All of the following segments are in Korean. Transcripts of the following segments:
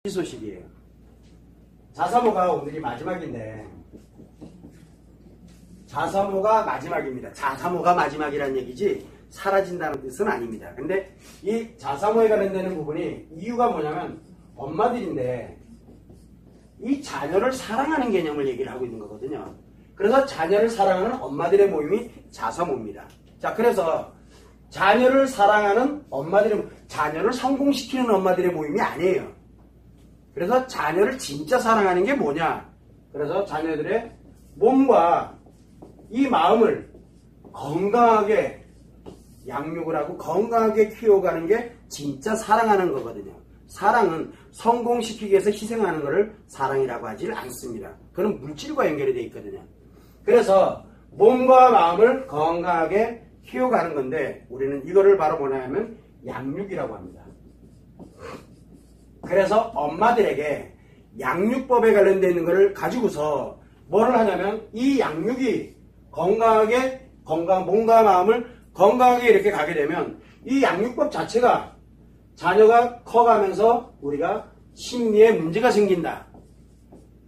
이 소식이에요. 자사모가 오늘이 마지막인데, 자사모가 마지막입니다. 자사모가 마지막이란 얘기지 사라진다는 뜻은 아닙니다. 근데 이 자사모에 관련되는 부분이 이유가 뭐냐면 엄마들인데 이 자녀를 사랑하는 개념을 얘기를 하고 있는 거거든요. 그래서 자녀를 사랑하는 엄마들의 모임이 자사모입니다. 자, 그래서 자녀를 사랑하는 엄마들의, 자녀를 성공시키는 엄마들의 모임이 아니에요. 그래서 자녀를 진짜 사랑하는 게 뭐냐? 그래서 자녀들의 몸과 이 마음을 건강하게 양육을 하고 건강하게 키워가는 게 진짜 사랑하는 거거든요. 사랑은 성공시키기 위해서 희생하는 것을 사랑이라고 하질 않습니다. 그건 물질과 연결이 되어 있거든요. 그래서 몸과 마음을 건강하게 키워가는 건데 우리는 이거를 바로 뭐냐면 양육이라고 합니다. 그래서 엄마들에게 양육법에 관련되어 있는 것을 가지고서 뭐를 하냐면 이 양육이 건강하게 몸과 마음을 건강하게 이렇게 가게 되면 이 양육법 자체가 자녀가 커가면서 우리가 심리에 문제가 생긴다.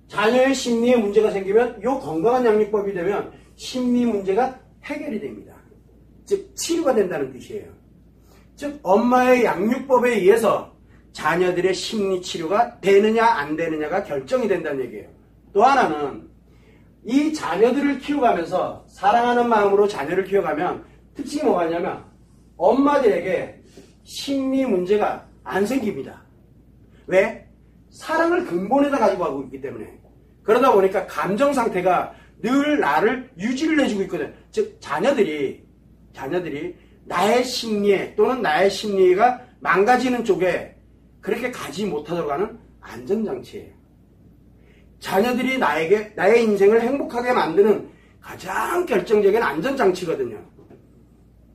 자녀의 심리에 문제가 생기면 이 건강한 양육법이 되면 심리 문제가 해결이 됩니다. 즉 치료가 된다는 뜻이에요. 즉 엄마의 양육법에 의해서 자녀들의 심리치료가 되느냐 안 되느냐가 결정이 된다는 얘기예요. 또 하나는 이 자녀들을 키워가면서 사랑하는 마음으로 자녀를 키워가면 특징이 뭐가 있냐면 엄마들에게 심리 문제가 안 생깁니다. 왜? 사랑을 근본에다 가지고 가고 있기 때문에. 그러다 보니까 감정 상태가 늘 나를 유지를 해주고 있거든. 즉 자녀들이 나의 심리에 또는 나의 심리가 망가지는 쪽에 그렇게 가지 못하도록 하는 안전장치예요. 자녀들이 나의 인생을 행복하게 만드는 가장 결정적인 안전장치거든요.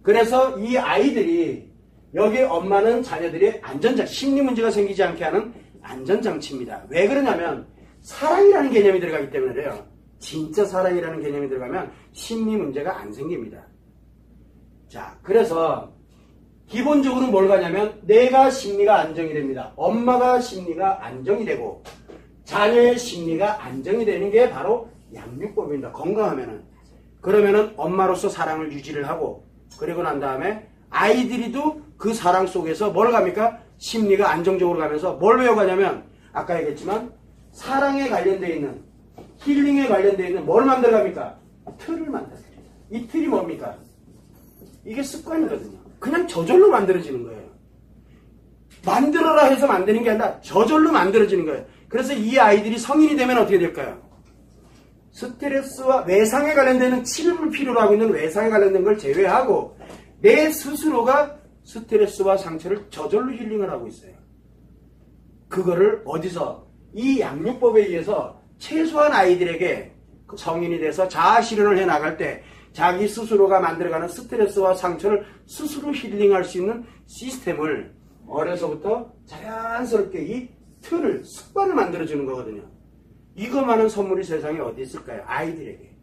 그래서 이 아이들이 여기 엄마는 자녀들의 안전장치, 심리 문제가 생기지 않게 하는 안전장치입니다. 왜 그러냐면 사랑이라는 개념이 들어가기 때문에 그래요. 진짜 사랑이라는 개념이 들어가면 심리 문제가 안 생깁니다. 자, 그래서 기본적으로 뭘 가냐면 내가 심리가 안정이 됩니다. 엄마가 심리가 안정이 되고 자녀의 심리가 안정이 되는 게 바로 양육법입니다. 건강하면은. 그러면은 엄마로서 사랑을 유지를 하고 그리고 난 다음에 아이들이도 그 사랑 속에서 뭘 갑니까? 심리가 안정적으로 가면서 뭘 배워가냐면 아까 얘기했지만 사랑에 관련되어 있는 힐링에 관련되어 있는 뭘 만들어갑니까? 틀을 만들어갑니다. 이 틀이 뭡니까? 이게 습관이거든요. 그냥 저절로 만들어지는 거예요. 만들어라 해서 만드는 게 아니라 저절로 만들어지는 거예요. 그래서 이 아이들이 성인이 되면 어떻게 될까요? 스트레스와 외상에 관련되는 치료를 필요로 하고 있는 외상에 관련된 걸 제외하고 내 스스로가 스트레스와 상처를 저절로 힐링을 하고 있어요. 그거를 어디서? 이 양육법에 의해서 최소한 아이들에게 성인이 돼서 자아실현을 해나갈 때 자기 스스로가 만들어가는 스트레스와 상처를 스스로 힐링할 수 있는 시스템을 어려서부터 자연스럽게 이 틀을, 습관을 만들어주는 거거든요. 이것만한 선물이 세상에 어디 있을까요? 아이들에게.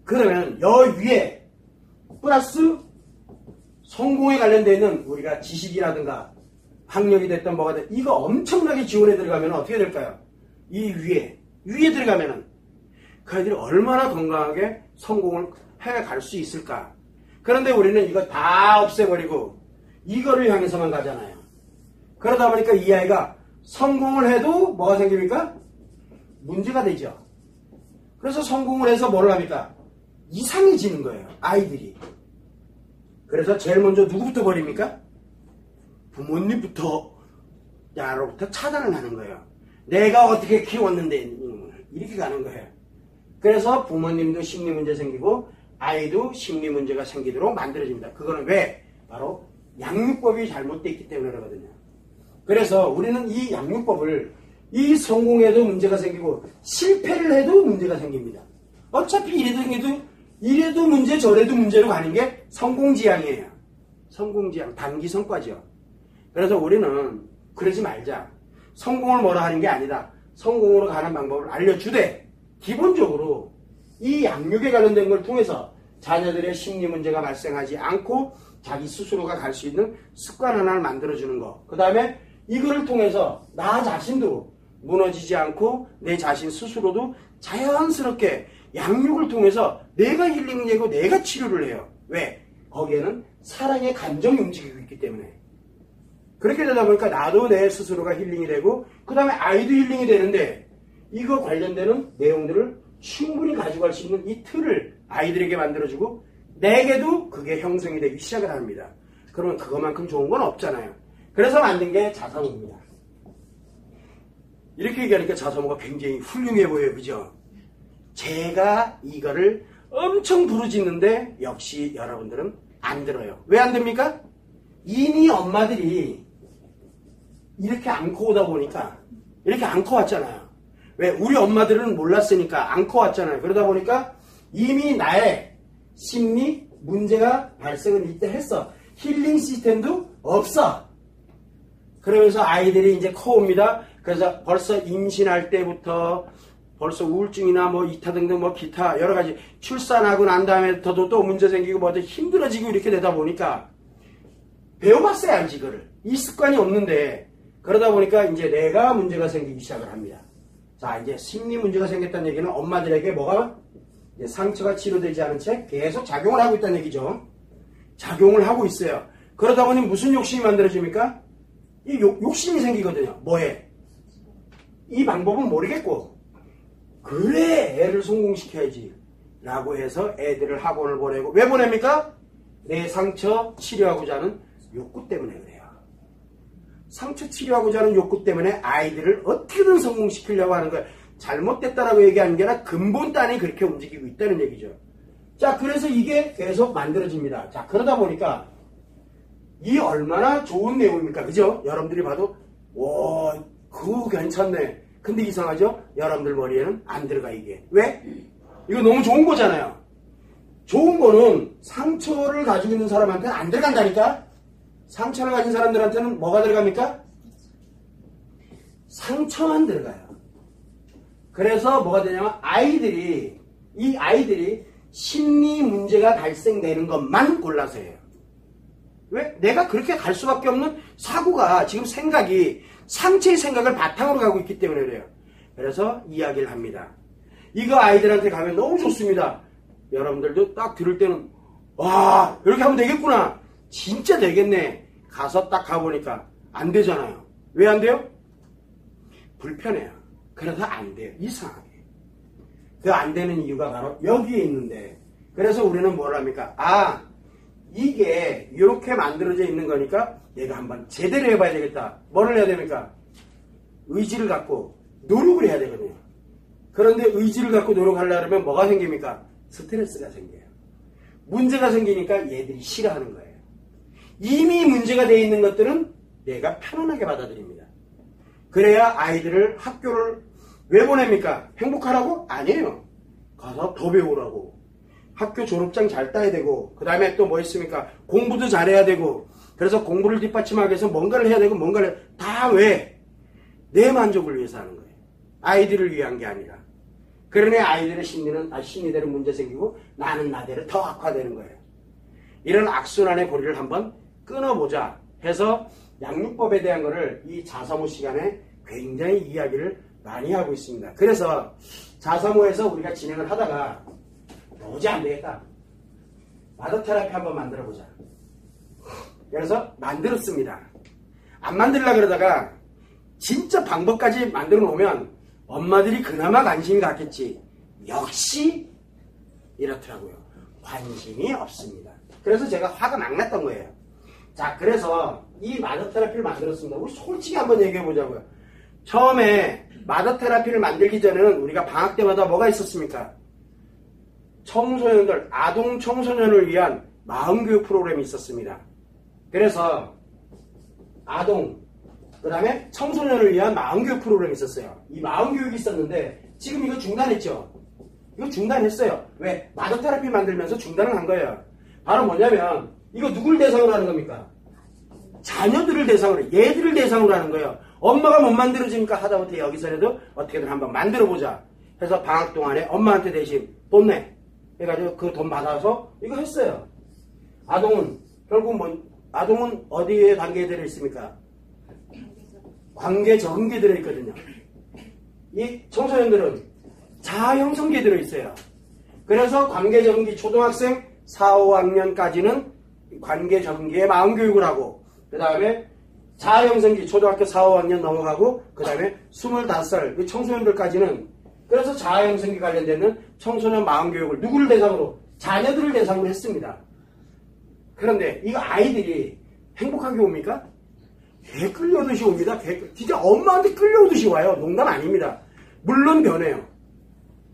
그러면 여 위에 플러스 성공에 관련되어 있는 우리가 지식이라든가 학력이 됐던 뭐가 됐든 이거 엄청나게 지원에 들어가면 어떻게 될까요? 이 위에 들어가면은 그 아이들이 얼마나 건강하게 성공을 해갈 수 있을까? 그런데 우리는 이거 다 없애버리고 이거를 향해서만 가잖아요. 그러다 보니까 이 아이가 성공을 해도 뭐가 생깁니까? 문제가 되죠. 그래서 성공을 해서 뭘 합니까? 이상해지는 거예요. 아이들이. 그래서 제일 먼저 누구부터 버립니까? 부모님부터 야로부터 차단을 하는 거예요. 내가 어떻게 키웠는데 이렇게 가는 거예요. 그래서 부모님도 심리 문제 생기고 아이도 심리 문제가 생기도록 만들어집니다. 그거는 왜? 바로 양육법이 잘못되어 있기 때문에 그러거든요. 그래서 우리는 이 양육법을 이 성공에도 문제가 생기고 실패를 해도 문제가 생깁니다. 어차피 이래도 문제 저래도 문제로 가는 게 성공지향이에요. 성공지향, 단기 성과죠. 그래서 우리는 그러지 말자. 성공을 뭐라 하는 게 아니다. 성공으로 가는 방법을 알려주되 기본적으로 이 양육에 관련된 걸 통해서 자녀들의 심리 문제가 발생하지 않고 자기 스스로가 갈 수 있는 습관 하나를 만들어주는 거. 그 다음에 이거를 통해서 나 자신도 무너지지 않고 내 자신 스스로도 자연스럽게 양육을 통해서 내가 힐링되고 내가 치료를 해요. 왜? 거기에는 사랑의 감정이 움직이고 있기 때문에. 그렇게 되다 보니까 나도 내 스스로가 힐링이 되고 그 다음에 아이도 힐링이 되는데 이거 관련되는 내용들을 충분히 가져갈 수 있는 이 틀을 아이들에게 만들어주고 내게도 그게 형성이 되기 시작을 합니다. 그러면 그것만큼 좋은 건 없잖아요. 그래서 만든 게 자사모입니다. 이렇게 얘기하니까 자사모가 굉장히 훌륭해 보여요. 그죠? 제가 이거를 엄청 부르짖는데 역시 여러분들은 안 들어요. 왜 안 됩니까? 이미 엄마들이 이렇게 안고 오다 보니까 이렇게 안고 왔잖아요. 왜? 우리 엄마들은 몰랐으니까 안고 왔잖아요. 그러다 보니까 이미 나의 심리 문제가 발생을 이때 했어. 힐링 시스템도 없어. 그러면서 아이들이 이제 커옵니다. 그래서 벌써 임신할 때부터 벌써 우울증이나 뭐 이타 등등 뭐 기타 여러 가지 출산하고 난 다음에 또 문제 생기고 뭐 힘들어지고 이렇게 되다 보니까 배워봤어야 알지 이거를. 이 습관이 없는데 그러다 보니까 이제 내가 문제가 생기기 시작을 합니다. 자 이제 심리 문제가 생겼다는 얘기는 엄마들에게 뭐가 이제 상처가 치료되지 않은 채 계속 작용을 하고 있다는 얘기죠. 작용을 하고 있어요. 그러다 보니 무슨 욕심이 만들어집니까? 이 욕심이 생기거든요. 뭐에? 이 방법은 모르겠고 그래 애를 성공시켜야지 라고 해서 애들을 학원을 보내고 왜 보냅니까? 내 상처 치료하고자 하는 욕구 때문에 그래요. 상처 치료하고자 하는 욕구 때문에 아이들을 어떻게든 성공시키려고 하는 거예요. 잘못됐다라고 얘기하는 게 아니라 근본단이 그렇게 움직이고 있다는 얘기죠. 자 그래서 이게 계속 만들어집니다. 자 그러다 보니까 이 얼마나 좋은 내용입니까? 그죠? 여러분들이 봐도 와 그거 괜찮네. 근데 이상하죠? 여러분들 머리에는 안 들어가 이게. 왜? 이거 너무 좋은 거잖아요. 좋은 거는 상처를 가지고 있는 사람한테는 안 들어간다니까? 상처를 가진 사람들한테는 뭐가 들어갑니까? 상처만 들어가요. 그래서 뭐가 되냐면 이 아이들이 심리 문제가 발생되는 것만 골라서 해요. 왜? 내가 그렇게 갈 수밖에 없는 사고가 지금 생각이 상처의 생각을 바탕으로 가고 있기 때문에 그래요. 그래서 이야기를 합니다. 이거 아이들한테 가면 너무 좋습니다. 여러분들도 딱 들을 때는 와 이렇게 하면 되겠구나. 진짜 되겠네. 가서 딱 가보니까 안 되잖아요. 왜 안 돼요? 불편해요. 그래서 안 돼요. 이상하게. 그 안 되는 이유가 바로 여기에 있는데 그래서 우리는 뭘 합니까? 아 이게 이렇게 만들어져 있는 거니까 내가 한번 제대로 해봐야 되겠다. 뭐를 해야 됩니까? 의지를 갖고 노력을 해야 되거든요. 그런데 의지를 갖고 노력하려면 뭐가 생깁니까? 스트레스가 생겨요. 문제가 생기니까 얘들이 싫어하는 거예요. 이미 문제가 되어 있는 것들은 내가 편안하게 받아들입니다. 그래야 아이들을 학교를 왜 보냅니까? 행복하라고? 아니에요. 가서 더 배우라고. 학교 졸업장 잘 따야 되고 그 다음에 또 뭐 있습니까? 공부도 잘해야 되고 그래서 공부를 뒷받침하기 위해서 뭔가를 해야 되고 뭔가를 다 왜? 내 만족을 위해서 하는 거예요. 아이들을 위한 게 아니라. 그러니 아이들의 심리대로 문제 생기고 나는 나대로 더 악화되는 거예요. 이런 악순환의 고리를 한번 끊어보자 해서 양육법에 대한 거를 이 자사모 시간에 굉장히 이야기를 많이 하고 있습니다. 그래서 자사모에서 우리가 진행을 하다가 도저히 안 되겠다. 마더 테라피 한번 만들어보자. 그래서 만들었습니다. 안 만들려고 그러다가 진짜 방법까지 만들어 놓으면 엄마들이 그나마 관심이 갖겠지. 역시 이렇더라고요. 관심이 없습니다. 그래서 제가 화가 막 났던 거예요. 자, 그래서 이 마더 테라피를 만들었습니다. 우리 솔직히 한번 얘기해 보자고요. 처음에 마더 테라피를 만들기 전에는 우리가 방학 때마다 뭐가 있었습니까? 청소년들, 아동 청소년을 위한 마음교육 프로그램이 있었습니다. 그래서 아동, 그 다음에 청소년을 위한 마음교육 프로그램이 있었어요. 이 마음교육이 있었는데 지금 이거 중단했죠. 이거 중단했어요. 왜? 마더 테라피 만들면서 중단을 한 거예요. 바로 뭐냐면 이거 누굴 대상으로 하는 겁니까? 자녀들을 대상으로, 얘들을 대상으로 하는 거예요. 엄마가 못 만들어지니까 하다못해 여기서라도 어떻게든 한번 만들어보자 해서 방학 동안에 엄마한테 대신 돈 내. 해가지고 그 돈 받아서 이거 했어요. 아동은 결국 아동은 어디에 단계에 들어 있습니까? 관계 적응기에 들어있거든요. 이 청소년들은 자아 형성기에 들어있어요. 그래서 관계 적응기 초등학생 4, 5학년까지는 관계 적응기에 마음교육을 하고, 그 다음에 자아 형성기 초등학교 4, 5학년 넘어가고, 그 다음에 25살 청소년들까지는, 그래서 자아 형성기 관련되는 청소년 마음교육을 누구를 대상으로? 자녀들을 대상으로 했습니다. 그런데 이 아이들이 행복하게 옵니까? 개 끌려오듯이 옵니다. 진짜 엄마한테 끌려오듯이 와요. 농담 아닙니다. 물론 변해요.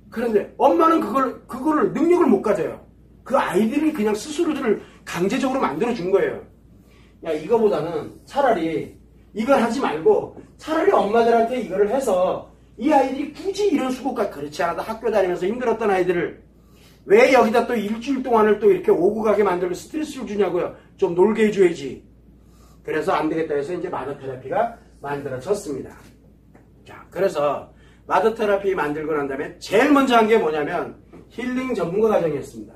그런데 엄마는 그거를 능력을 못 가져요. 그 아이들이 그냥 스스로들을 강제적으로 만들어준 거예요. 야, 이거보다는 차라리 이걸 하지 말고 차라리 엄마들한테 이거를 해서 이 아이들이 굳이 이런 수고까지, 그렇지 않아도 학교 다니면서 힘들었던 아이들을 왜 여기다 또 일주일 동안을 또 이렇게 오고 가게 만들고 스트레스를 주냐고요. 좀 놀게 해줘야지. 그래서 안 되겠다 해서 이제 마더 테라피가 만들어졌습니다. 자, 그래서 마더 테라피 만들고 난 다음에 제일 먼저 한 게 뭐냐면 힐링 전문가 과정이었습니다.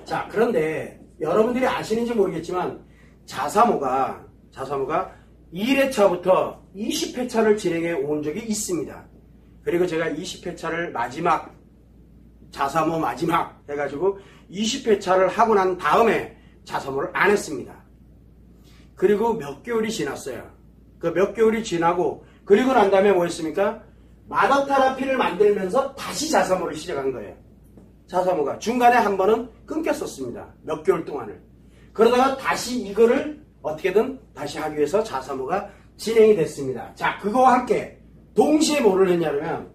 자, 그런데 여러분들이 아시는지 모르겠지만 자사모가 1회차부터 20회차를 진행해 온 적이 있습니다. 그리고 제가 20회차를 자사모 마지막 해가지고 20회차를 하고 난 다음에 자사모를 안 했습니다. 그리고 몇 개월이 지났어요. 그 몇 개월이 지나고, 그리고 난 다음에 뭐 했습니까? 마더 테라피를 만들면서 다시 자사모를 시작한 거예요. 자사모가 중간에 한 번은 끊겼었습니다. 몇 개월 동안을. 그러다가 다시 이거를 어떻게든 다시 하기 위해서 자사모가 진행이 됐습니다. 자, 그거와 함께 동시에 뭐를 했냐면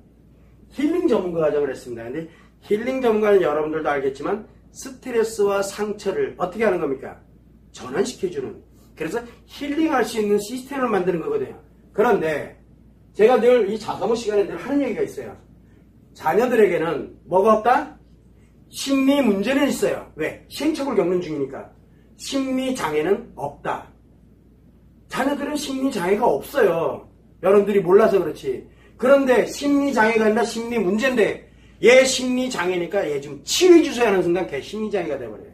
힐링 전문가 과정을 했습니다. 근데 힐링 전문가는 여러분들도 알겠지만 스트레스와 상처를 어떻게 하는 겁니까? 전환시켜주는. 그래서 힐링할 수 있는 시스템을 만드는 거거든요. 그런데 제가 늘 이 자사모 시간에 늘 하는 얘기가 있어요. 자녀들에게는 뭐가 없다? 심리 문제는 있어요. 왜? 시행착오를 겪는 중이니까. 심리 장애는 없다. 자녀들은 심리 장애가 없어요. 여러분들이 몰라서 그렇지. 그런데 심리 장애가 아니라 심리 문제인데 얘 심리 장애니까 얘 좀 치료해 주세요 하는 순간 걔 심리 장애가 돼버려요.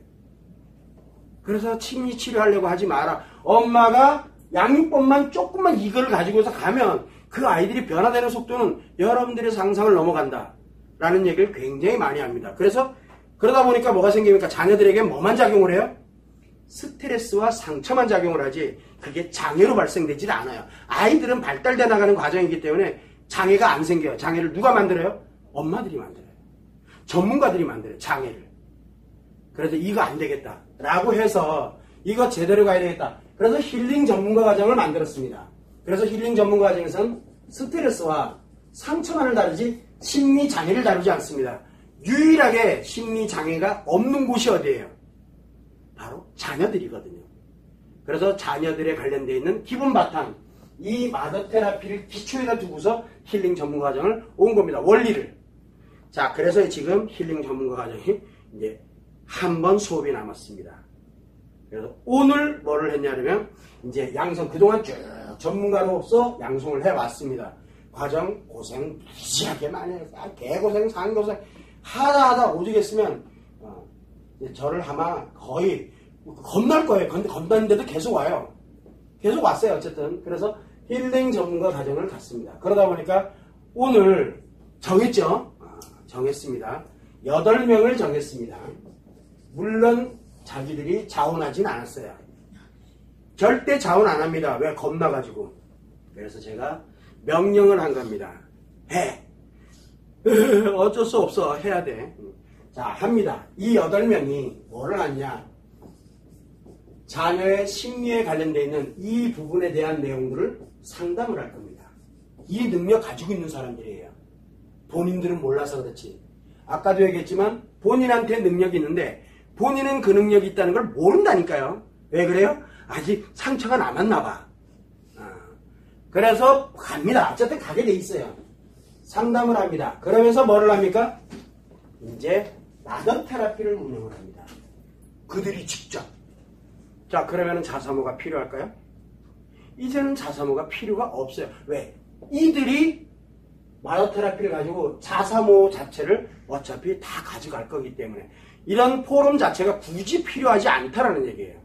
그래서 심리 치료하려고 하지 마라. 엄마가 양육법만 조금만 이거를 가지고서 가면 그 아이들이 변화되는 속도는 여러분들의 상상을 넘어간다 라는 얘기를 굉장히 많이 합니다. 그래서 그러다 보니까 뭐가 생깁니까? 자녀들에게 뭐만 작용을 해요? 스트레스와 상처만 작용을 하지 그게 장애로 발생되지는 않아요. 아이들은 발달돼 나가는 과정이기 때문에 장애가 안 생겨요. 장애를 누가 만들어요? 엄마들이 만들어요. 전문가들이 만들어요. 장애를. 그래서 이거 안 되겠다 라고 해서 이거 제대로 가야 되겠다. 그래서 힐링 전문가 과정을 만들었습니다. 그래서 힐링 전문가 과정에서는 스트레스와 상처만을 다루지 심리 장애를 다루지 않습니다. 유일하게 심리 장애가 없는 곳이 어디예요? 바로 자녀들이거든요. 그래서 자녀들에 관련되어 있는 기본 바탕, 이 마더 테라피를 기초에다 두고서 힐링 전문가 과정을 온 겁니다. 원리를. 자, 그래서 지금 힐링 전문가 과정이 이제 한 번 수업이 남았습니다. 그래서 오늘 뭐를 했냐면 이제 양성, 그동안 쭉 전문가로서 양성을 해왔습니다. 과정 고생 무지하게 많이 했어요. 개고생, 상고생 하다 오죽했으면 저를 아마 거의 겁날 거예요. 근데 겁나는데도 계속 와요. 계속 왔어요. 어쨌든. 그래서 힐링 전문가 과정을 갔습니다. 그러다 보니까 오늘 정했죠? 정했습니다. 8명을 정했습니다. 물론 자기들이 자원하진 않았어요. 절대 자원 안 합니다. 왜? 겁나가지고. 그래서 제가 명령을 한 겁니다. 해. 어쩔 수 없어. 해야 돼. 자, 합니다. 이 8명이 뭐를 하냐. 자녀의 심리에 관련되어 있는 이 부분에 대한 내용들을 상담을 할 겁니다. 이 능력 가지고 있는 사람들이에요. 본인들은 몰라서 그렇지. 아까도 얘기했지만 본인한테 능력이 있는데 본인은 그 능력이 있다는 걸 모른다니까요. 왜 그래요? 아직 상처가 남았나 봐. 그래서 갑니다. 어쨌든 가게 돼 있어요. 상담을 합니다. 그러면서 뭐를 합니까? 이제 마더 테라피를 운영을 합니다. 그들이 직접. 자, 그러면 자사모가 필요할까요? 이제는 자사모가 필요가 없어요. 왜? 이들이 마더 테라피를 가지고 자사모 자체를 어차피 다 가져갈 거기 때문에 이런 포럼 자체가 굳이 필요하지 않다라는 얘기예요.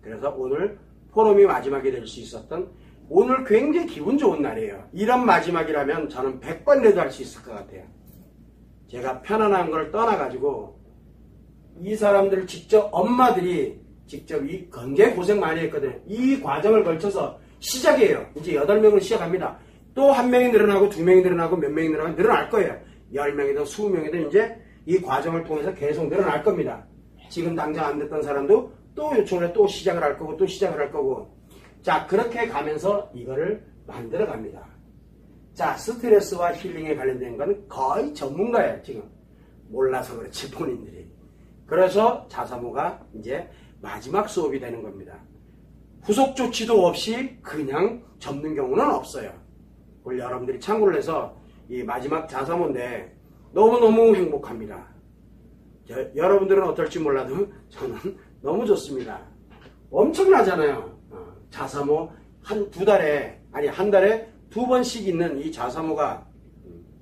그래서 오늘 포럼이 마지막이 될 수 있었던 오늘 굉장히 기분 좋은 날이에요. 이런 마지막이라면 저는 100번이라도 할 수 있을 것 같아요. 제가 편안한 걸 떠나가지고 이 사람들 직접 엄마들이 직접 이 굉장히 고생 많이 했거든요. 이 과정을 걸쳐서 시작이에요. 이제 8명을 시작합니다. 또 1명이 늘어나고 2명이 늘어나고 몇 명이 늘어나고 늘어날 거예요. 10명이든 20명이든 이제 이 과정을 통해서 계속 늘어날 겁니다. 지금 당장 안 됐던 사람도 또 요청을 해 또 시작을 할 거고 또 시작을 할 거고. 자, 그렇게 가면서 이거를 만들어 갑니다. 자, 스트레스와 힐링에 관련된 건 거의 전문가예요. 지금 몰라서 그렇지 본인들이. 그래서 자사모가 이제 마지막 수업이 되는 겁니다. 후속 조치도 없이 그냥 접는 경우는 없어요. 오늘 여러분들이 참고를 해서 이 마지막 자사모인데 너무너무 행복합니다. 여러분들은 어떨지 몰라도 저는 너무 좋습니다. 엄청나잖아요. 자사모 한 달에 2번씩 있는 이 자사모가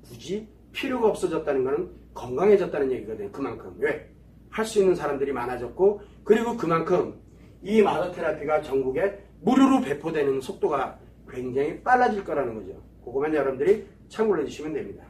굳이 필요가 없어졌다는 것은 건강해졌다는 얘기거든요. 그만큼. 왜? 할 수 있는 사람들이 많아졌고, 그리고 그만큼 이 마더 테라피가 전국에 무료로 배포되는 속도가 굉장히 빨라질 거라는 거죠. 그거만 여러분들이 참고를 해주시면 됩니다.